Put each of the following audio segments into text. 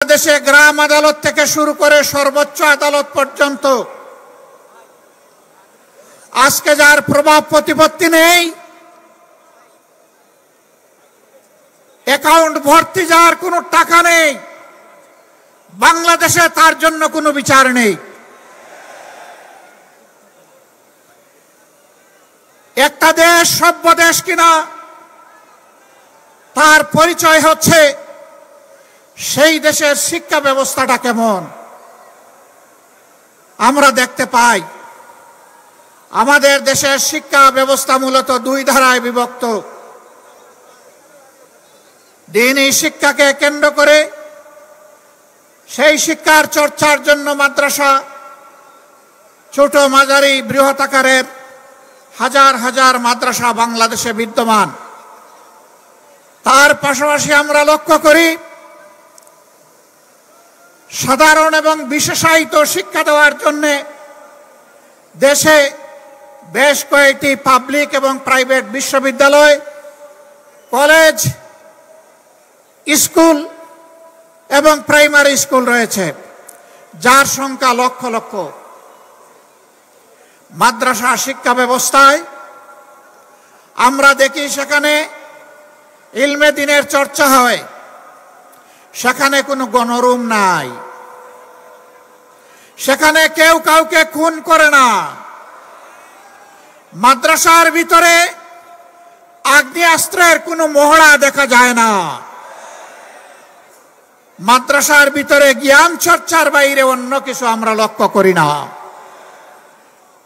বাংলাদেশে গ্রাম আদালত থেকে শুরু করে সর্বোচ্চ আদালত পর্যন্ত আজকে যার প্রভাব প্রতিপত্তি নেই, অ্যাকাউন্ট ভর্তি যার কোনো টাকা নেই, বাংলাদেশে তার জন্য কোনো বিচার নেই। একটা দেশ সভ্য দেশ কিনা তার পরিচয় হচ্ছে সেই দেশের শিক্ষা ব্যবস্থাটা কেমন। আমরা দেখতে পাই আমাদের দেশের শিক্ষা ব্যবস্থা মূলত দুই ধারায় বিভক্ত। দ্বীনি শিক্ষাকে কেন্দ্র করে সেই শিক্ষার চর্চার জন্য মাদ্রাসা, ছোট মাঝারি বৃহৎ আকারের হাজার হাজার মাদ্রাসা বাংলাদেশে বিদ্যমান। তার পাশাপাশি আমরা লক্ষ্য করি সাধারণ এবং বিশেষায়িত শিক্ষা দেওয়ার জন্য দেশে বেশ কয়েকটি পাবলিক এবং প্রাইভেট বিশ্ববিদ্যালয়, কলেজ, স্কুল এবং প্রাইমারি স্কুল রয়েছে, যার সংখ্যা লক্ষ লক্ষ। মাদ্রাসা শিক্ষা ব্যবস্থায় আমরা দেখি সেখানে ইলমে দ্বীনের চর্চা হয়, সেখানে কোনো গণরুম নাই, সেখানে কেউ কাউকে খুন করে না। মাদ্রাসার ভিতরে আগ্নেয়াস্ত্রের কোনো মহড়া দেখা যায় না। মাদ্রাসার ভিতরে জ্ঞান চর্চার বাইরে অন্য কিছু আমরা লক্ষ্য করি না।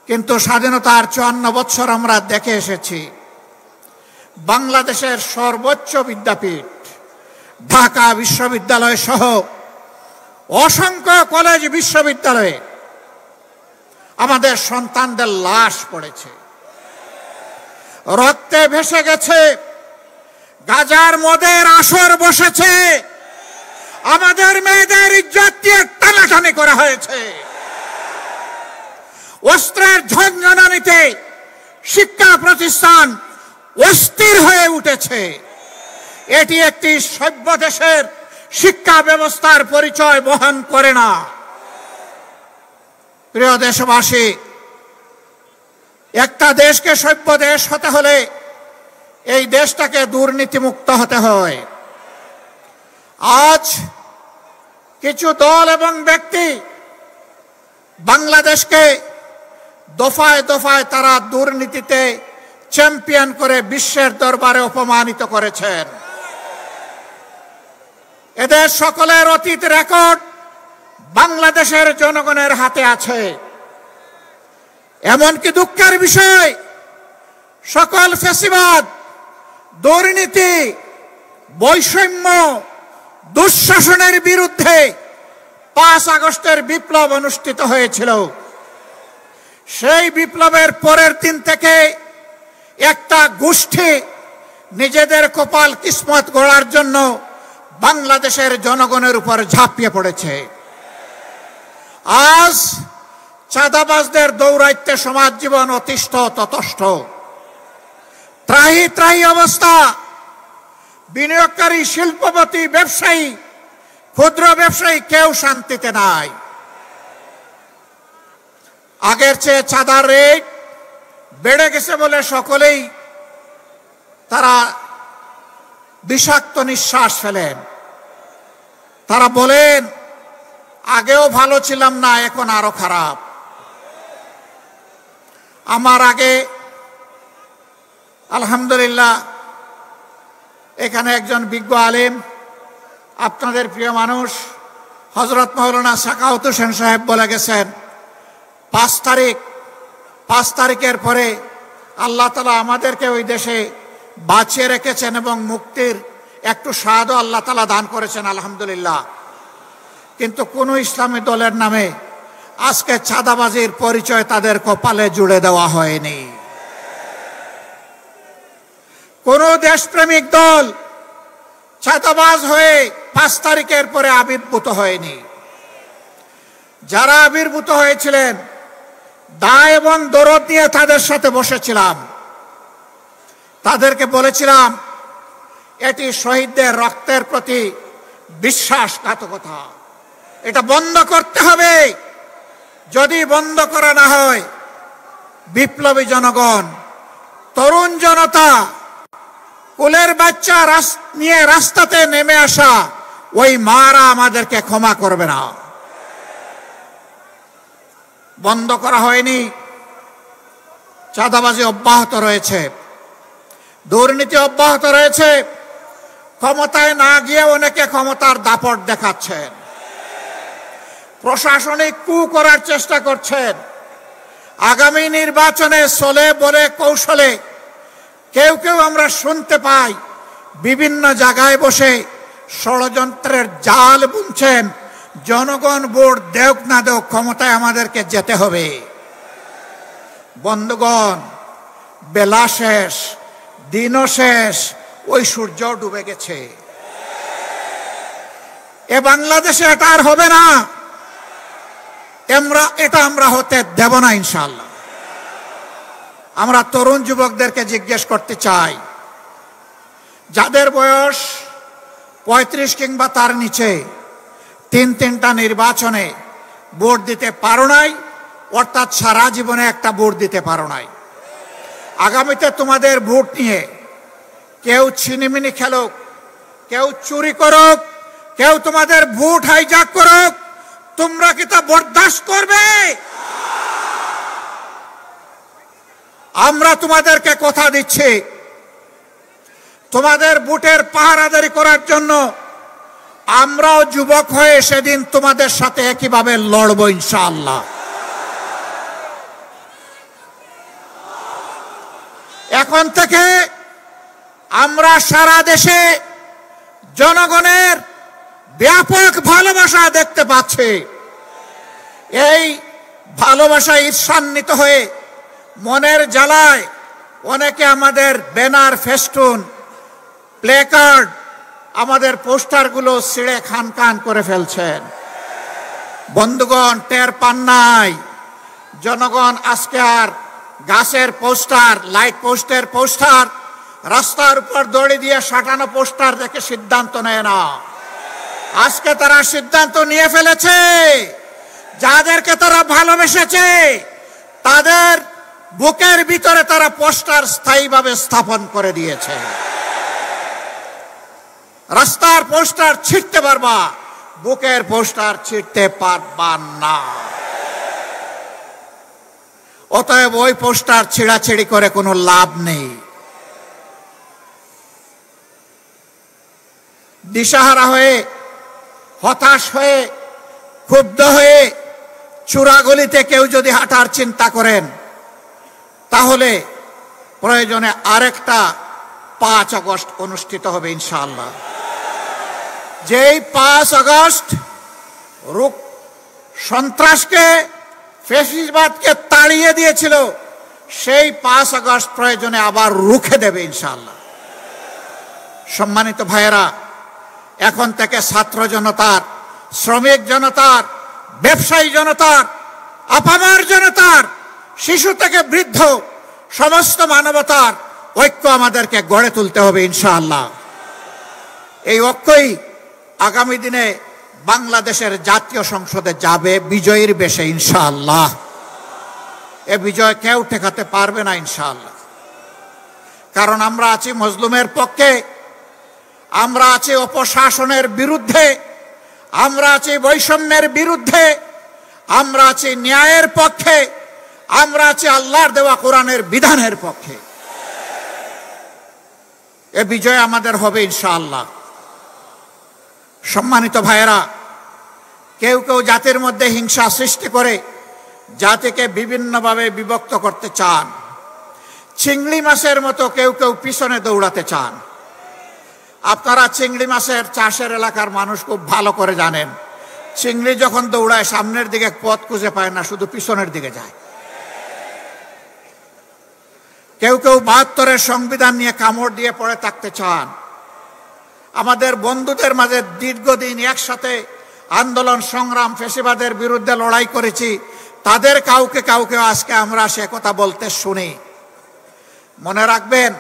কিন্তু স্বাধীনতার 54 বছর আমরা দেখে এসেছি বাংলাদেশের সর্বোচ্চ বিদ্যাপীঠ ঢাকা বিশ্ববিদ্যালয় সহ অসংখ্য কলেজ বিশ্ববিদ্যালয়ে আমাদের সন্তানদের লাশ পড়েছে, রক্তে ভেসে গেছে, গাজার মদের আসর বসেছে, আমাদের মেয়েদের ইজ্জত দিয়ে টানাটানি করা হয়েছে, অস্ত্রের ঝঞ্ঝানিতে শিক্ষা প্রতিষ্ঠান অস্থির হয়ে উঠেছে। এটি একটি সভ্য দেশের শিক্ষা ব্যবস্থার পরিচয় বহন করে না। প্রিয় দেশবাসী, একটা দেশকে সভ্য দেশ হতে হলে এই দেশটাকে দুর্নীতিমুক্ত হতে হয়। আজ কিছু দল এবং ব্যক্তি বাংলাদেশকে দফায় দফায় তারা দুর্নীতিতে চ্যাম্পিয়ন করে বিশ্বের দরবারে অপমানিত করেছেন। এদের সকলের অতীত রেকর্ড বাংলাদেশের জনগণের হাতে আছে। এমনকি দুঃখের বিষয়, সকল ফ্যাসিবাদ, দুর্নীতি, বৈষম্য, দুঃশাসনের বিরুদ্ধে 5 আগস্টের বিপ্লব অনুষ্ঠিত হয়েছিল। সেই বিপ্লবের পরের দিন থেকে একটা গোষ্ঠী নিজেদের কপাল কিসমত গড়ার জন্য বাংলাদেশের জনগণের উপর ঝাঁপিয়ে পড়েছে। আজ চাঁদাবাজদের দৌরাত্ম্যে সমাজ জীবন অতিষ্ঠ ততষ্ঠ, ত্রাহি ত্রাহি অবস্থা। বিনিয়োগকারী, শিল্পপতি, ব্যবসায়ী, ক্ষুদ্র ব্যবসায়ী কেউ শান্তিতে নাই। আগের চেয়ে চাঁদার রেট বেড়ে গেছে বলে সকলেই তারা বিষাক্ত নিঃশ্বাস ফেলেন। তারা বলেন, আগেও ভালো ছিলাম না, এখন আরো খারাপ। আমার আগে আলহামদুলিল্লাহ এখানে একজন বিজ্ঞ আলেম, আপনাদের প্রিয় মানুষ হযরত মাওলানা সাখাওয়াত হোসেন সাহেব বলে গেছেন, 5 তারিখের পরে আল্লাহ তাআলা আমাদেরকে ওই দেশে বাঁচিয়ে রেখেছেন এবং মুক্তির একটু স্বাদও আল্লাহ তাআলা দান করেছেন, আলহামদুলিল্লাহ। কিন্তু কোন ইসলামী দলের নামে আজকে চাঁদাবাজির পরিচয় তাদের কপালে জুড়ে দেওয়া হয়নি। কোন দেশপ্রেমিক দল চাঁদাবাজ হয়ে 5 তারিখের পরে আবির্ভূত হয়নি। যারা আবির্ভূত হয়েছিলেন দায় এবং দরদ নিয়ে তাদের সাথে বসেছিলাম, তাদেরকে বলেছিলাম এটি শহীদদের রক্তের প্রতি বিশ্বাসঘাতকতা। এটা বন্ধ করতে হবে। যদি বন্ধ করা না হয়, বিপ্লবী জনগণ, তরুণ জনতা, কোলের বাচ্চা নিয়ে রাস্তাতে নেমে আসা ওই মারা আমাদেরকে ক্ষমা করবে না। বন্ধ করা হয়নি, চাঁদাবাজি অব্যাহত রয়েছে, দুর্নীতি অব্যাহত রয়েছে। ক্ষমতায় না গিয়ে অনেকে ক্ষমতার দাপট দেখাচ্ছেন, প্রশাসনিক কু করার চেষ্টা করছেন। আগামী নির্বাচনে চলে বলে কৌশলে কেউ কেউ আমরা শুনতে পাই বিভিন্ন জায়গায় বসে ষড়যন্ত্রের জাল বুনছেন। জনগণ ভোট দেওক না দেওক, ক্ষমতায় আমাদেরকে যেতে হবে। বন্ধুগণ, বেলা শেষ, দিনও শেষ, ওই সূর্য ডুবে গেছে। এ বাংলাদেশে এটা আর হবে না। এটা আমরা হতে দেব না ইনশাআল্লাহ। আমরা তরুণ যুবকদেরকে জিজ্ঞেস করতে চাই, যাদের বয়স 35 কিংবা তার নিচে, তিনটা নির্বাচনে ভোট দিতে পারো নাই, অর্থাৎ সারা জীবনে একটা ভোট দিতে পারো নাই। আগামীতে তোমাদের ভোট নিয়ে কেউ ছিনিমিনি খেলুক, কেউ চুরি করুক, কেউ তোমাদের ভোট হাইজ্যাক করুক, তোমরা কি তা বরদাস্ত করবে? আমরা তোমাদেরকে কথা দিচ্ছি, তোমাদের ভোটের পাহারাদারি করার জন্য আমরাও যুবক হয়ে সেদিন তোমাদের সাথে একইভাবে লড়ব ইনশাআল্লাহ। এখন থেকে আমরা সারা দেশে জনগণের ব্যাপক ভালোবাসা দেখতে পাচ্ছি। এই ভালোবাসা ঈর্ষান্বিত হয়ে মনের জ্বালায় অনেকে আমাদের ব্যানার, ফেস্টুন, প্লেকার্ড, আমাদের পোস্টারগুলো ছিঁড়ে খান খান করে ফেলছেন। বন্ধুগণ, টের পান নাই? জনগণ আজকে আর গাছের পোস্টার, লাইট পোস্টের পোস্টার, রাস্তার উপর দড়ি দিয়ে সাঁটানো পোস্টার দেখে সিদ্ধান্ত নেয় না। আজকে তারা সিদ্ধান্ত নিয়ে ফেলেছে, যাদেরকে তারা ভালোবেসেছে তাদের বুকের ভিতরে তারা পোস্টার স্থায়ীভাবে স্থাপন করে দিয়েছে। রাস্তার পোস্টার ছিঁড়তে পারবা, বুকের পোস্টার ছিঁড়তে পারবা না। অতএব ওই পোস্টার ছিঁড়াছিঁড়ি করে কোনো লাভ নেই। দিশাহারা হয়ে, হতাশ হয়ে, ক্ষুব্ধ হয়ে চূড়াগলিতে কেউ যদি হাঁটার চিন্তা করেন, তাহলে প্রয়োজনে আরেকটা 5 আগস্ট অনুষ্ঠিত হবে ইনশাআল্লাহ। যেই 5 আগস্ট সন্ত্রাসকে, ফ্যাসিবাদকে তাড়িয়ে দিয়েছিল, সেই 5 আগস্ট প্রয়োজনে আবার রুখে দেবে ইনশাআল্লাহ। সম্মানিত ভাইয়েরা, এখন থেকে ছাত্র জনতার, শ্রমিক জনতার, ব্যবসায়ী জনতার, আপামর জনতার, শিশু থেকে বৃদ্ধ সমস্ত মানবতার ঐক্য আমাদেরকে গড়ে তুলতে হবে ইনশাআল্লাহ। এই ঐক্যই আগামী দিনে বাংলাদেশের জাতীয় সংসদে যাবে বিজয়ীর বেশে ইনশাআল্লাহ। এ বিজয় কেউ ঠেকাতে পারবে না ইনশাআল্লাহ। কারণ আমরা আছি মজলুমের পক্ষে, আমরা আছি অপশাসনের বিরুদ্ধে, আমরা আছি বৈষম্যের বিরুদ্ধে, আমরা আছি ন্যায়ের পক্ষে, আমরা আছি আল্লাহর দেওয়া কোরআনের বিধানের পক্ষে। এ বিজয় আমাদের হবে ইনশাআল্লাহ। সম্মানিত ভাইয়েরা, কেউ কেউ জাতির মধ্যে হিংসা সৃষ্টি করে জাতিকে বিভিন্নভাবে বিভক্ত করতে চান। চিংড়ি মাছের মতো কেউ কেউ পিছনে দৌড়াতে চান। আপনারা চিংড়ি মাছের চাষের এলাকার মানুষ খুব ভালো করে জানেন, চিংড়ি যখন দৌড়ায় সামনের দিকে পথ খুঁজে পায় না, শুধু পিছনের দিকে যায়। কেউ কেউ 72-এর সংবিধান নিয়ে কামড় দিয়ে পড়ে থাকতে চান। আমাদের বন্ধুদের মাঝে দীর্ঘদিন একসাথে আন্দোলন সংগ্রাম, ফ্যাসিবাদের বিরুদ্ধে লড়াই করেছি, তাদের কাউকে কাউকে আজকে আমরা সে কথা বলতে শুনি। মনে রাখবেন,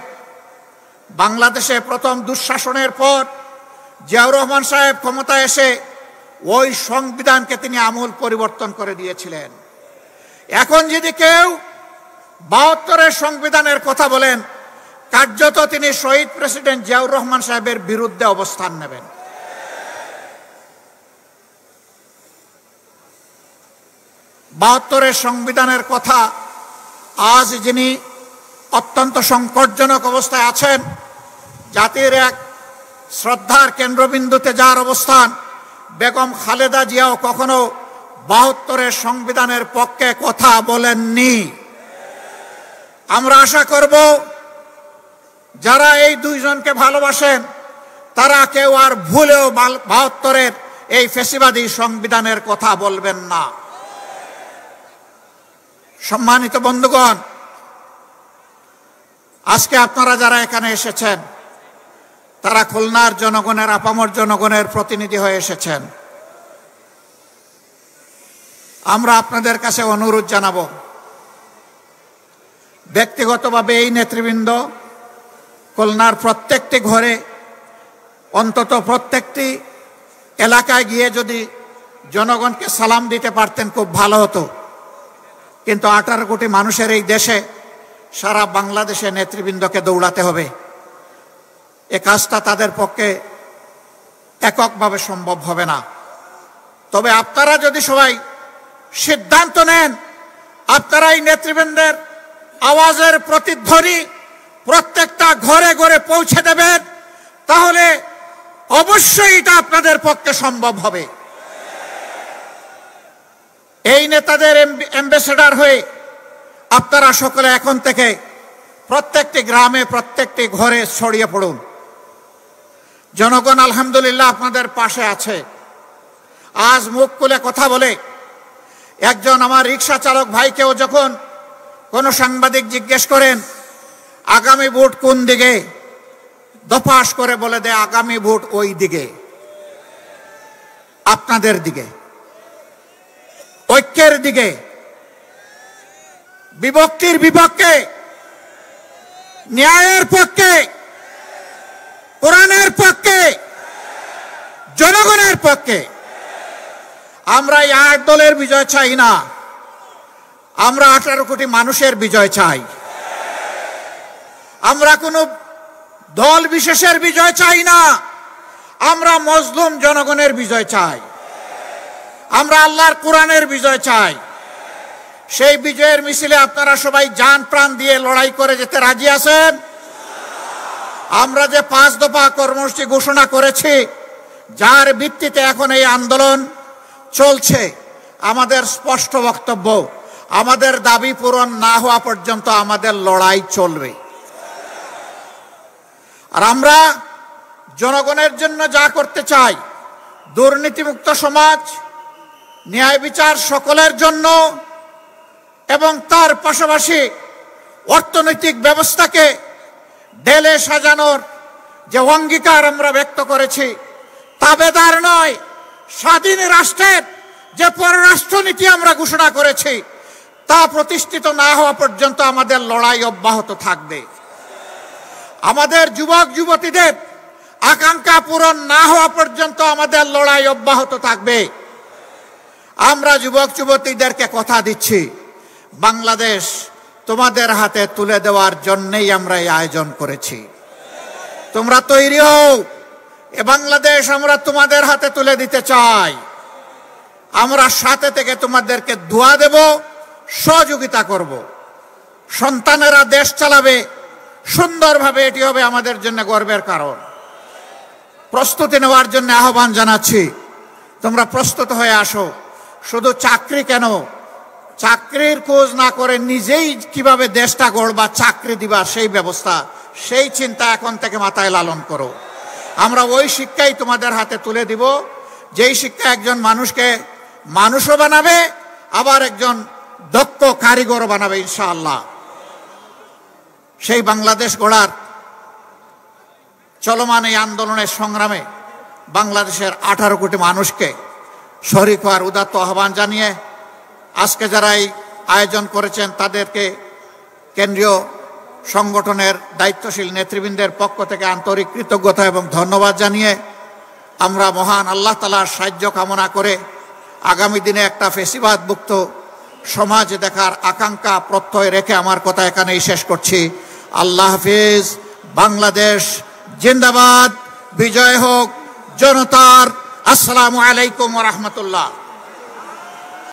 বাংলাদেশে প্রথম দুঃশাসনের পর জিয়াউর রহমান সাহেব ক্ষমতায় এসে ওই সংবিধানকে তিনি আমূল পরিবর্তন করে দিয়েছিলেন। এখন যদি কেউ ৭২-এর সংবিধানের কথা বলেন, কার্যত তিনি শহীদ প্রেসিডেন্ট জিয়াউর রহমান সাহেবের বিরুদ্ধে অবস্থান নেবেন। ৭২-এর সংবিধানের কথা আজ যিনি অত্যন্ত সংকটজনক অবস্থায় আছেন, জাতির এক শ্রদ্ধার কেন্দ্রবিন্দুতে যার অবস্থান, বেগম খালেদা জিয়াও কখনো ৭২-এর সংবিধানের পক্ষে কথা বলেননি। আমরা আশা করব যারা এই দুইজনকে ভালোবাসেন তারা কেউ আর ভুলেও ৭২-এর এই ফ্যাসিবাদী সংবিধানের কথা বলবেন না। সম্মানিত বন্ধুগণ, আজকে আপনারা যারা এখানে এসেছেন তারা খুলনার জনগণের, আপামর জনগণের প্রতিনিধি হয়ে এসেছেন। আমরা আপনাদের কাছে অনুরোধ জানাবো, ব্যক্তিগতভাবে এই নেতৃবৃন্দ খুলনার প্রত্যেকটি ঘরে, অন্তত প্রত্যেকটি এলাকায় গিয়ে যদি জনগণকে সালাম দিতে পারতেন খুব ভালো হতো। কিন্তু 18 কোটি মানুষের এই দেশে সারা বাংলাদেশে নেতৃবৃন্দকে দৌড়াতে হবে। এ কাজটা তাদের পক্ষে এককভাবে সম্ভব হবে না। তবে আপনারা যদি সবাই সিদ্ধান্ত নেন, আপনারা এই নেতৃবৃন্দের আওয়াজের প্রতিধ্বনি প্রত্যেকটা ঘরে ঘরে পৌঁছে দেবেন, তাহলে অবশ্যই এটা আপনাদের পক্ষে সম্ভব হবে। এই নেতাদের অ্যাম্বাসেডর হয়ে আপনারা সকলে এখন থেকে প্রত্যেকটি গ্রামে, প্রত্যেকটি ঘরে ছড়িয়ে পড়ুন। জনগণ আলহামদুলিল্লাহ আপনাদের পাশে আছে। আজ মুখ খুলে কথা বলে একজন আমার রিক্সা চালক ভাইকেও যখন কোনো সাংবাদিক জিজ্ঞেস করেন আগামী ভোট কোন দিকে, দফাস করে বলে দেয় আগামী ভোট ওই দিকে, আপনাদের দিকে, ঐক্যের দিকে, বিভক্তির বিপক্ষে, ন্যায়ের পক্ষে, কোরআনের পক্ষে, জনগণের পক্ষে। আমরা এই 8 দলের বিজয় চাই না, আমরা 18 কোটি মানুষের বিজয় চাই। আমরা কোনো দল বিশেষের বিজয় চাই না, আমরা মজলুম জনগণের বিজয় চাই। আমরা আল্লাহর কোরআনের বিজয় চাই। সেই বিজয়ের মিছিলে আপনারা সবাই জান প্রাণ দিয়ে লড়াই করে যেতে রাজি আছেন? আমরা যে 5 দফা কর্মসূচি ঘোষণা করেছি, যার ভিত্তিতে এখন এই আন্দোলন চলছে, আমাদের স্পষ্ট বক্তব্য, আমাদের দাবি পূরণ না হওয়া পর্যন্ত আমাদের লড়াই চলবে। আর আমরা জনগণের জন্য যা করতে চাই, দুর্নীতিমুক্ত সমাজ, ন্যায় বিচার সকলের জন্য, এবং তার পাশাপাশি অর্থনৈতিক ব্যবস্থাকে ঢেলে সাজানোর যে অঙ্গীকার আমরা ব্যক্ত করেছি, তাবেদার নয়, স্বাধীন রাষ্ট্রের যে পররাষ্ট্রনীতি আমরা ঘোষণা করেছি, তা প্রতিষ্ঠিত না হওয়া পর্যন্ত আমাদের লড়াই অব্যাহত থাকবে। আমাদের যুবক যুবতীদের আকাঙ্ক্ষা পূরণ না হওয়া পর্যন্ত আমাদের লড়াই অব্যাহত থাকবে। আমরা যুবক যুবতীদেরকে কথা দিচ্ছি, বাংলাদেশ তোমাদের হাতে তুলে দেওয়ার জন্যই আমরা এই আয়োজন করেছি। তোমরা তৈরি হও, এ বাংলাদেশ আমরা তোমাদের হাতে তুলে দিতে চাই। আমরা সাথে থেকে তোমাদেরকে দোয়া দেব, সহযোগিতা করব। সন্তানেরা দেশ চালাবে সুন্দরভাবে, এটি হবে আমাদের জন্য গর্বের কারণ। প্রস্তুতি নেওয়ার জন্য আহ্বান জানাচ্ছি, তোমরা প্রস্তুত হয়ে আসো। শুধু চাকরি কেন, চাকরির খোঁজ না করে নিজেই কিভাবে দেশটা গড়বা, চাকরি দিবা, সেই ব্যবস্থা, সেই চিন্তা এখন থেকে মাথায় লালন করো। আমরা ওই শিক্ষাই তোমাদের হাতে তুলে দিব, যেই শিক্ষা একজন মানুষকে মানুষও বানাবে, আবার একজন দক্ষ কারিগরও বানাবে ইনশাআল্লাহ। সেই বাংলাদেশ গড়ার চলমান এই আন্দোলনের সংগ্রামে বাংলাদেশের 18 কোটি মানুষকে শরীক হওয়ার উদাত্ত আহ্বান জানিয়ে আজকে যারা এই আয়োজন করেছেন তাদেরকে কেন্দ্রীয় সংগঠনের দায়িত্বশীল নেতৃবৃন্দের পক্ষ থেকে আন্তরিক কৃতজ্ঞতা এবং ধন্যবাদ জানিয়ে আমরা মহান আল্লাহ তাআলার সাহায্য কামনা করে আগামী দিনে একটা ফেসিবাদ মুক্ত সমাজ দেখার আকাঙ্ক্ষা প্রত্যয় রেখে আমার কথা এখানেই শেষ করছি। আল্লাহ হাফিজ। বাংলাদেশ জিন্দাবাদ। বিজয় হোক জনতার। আসসালামু আলাইকুম ওয়া রাহমাতুল্লাহ।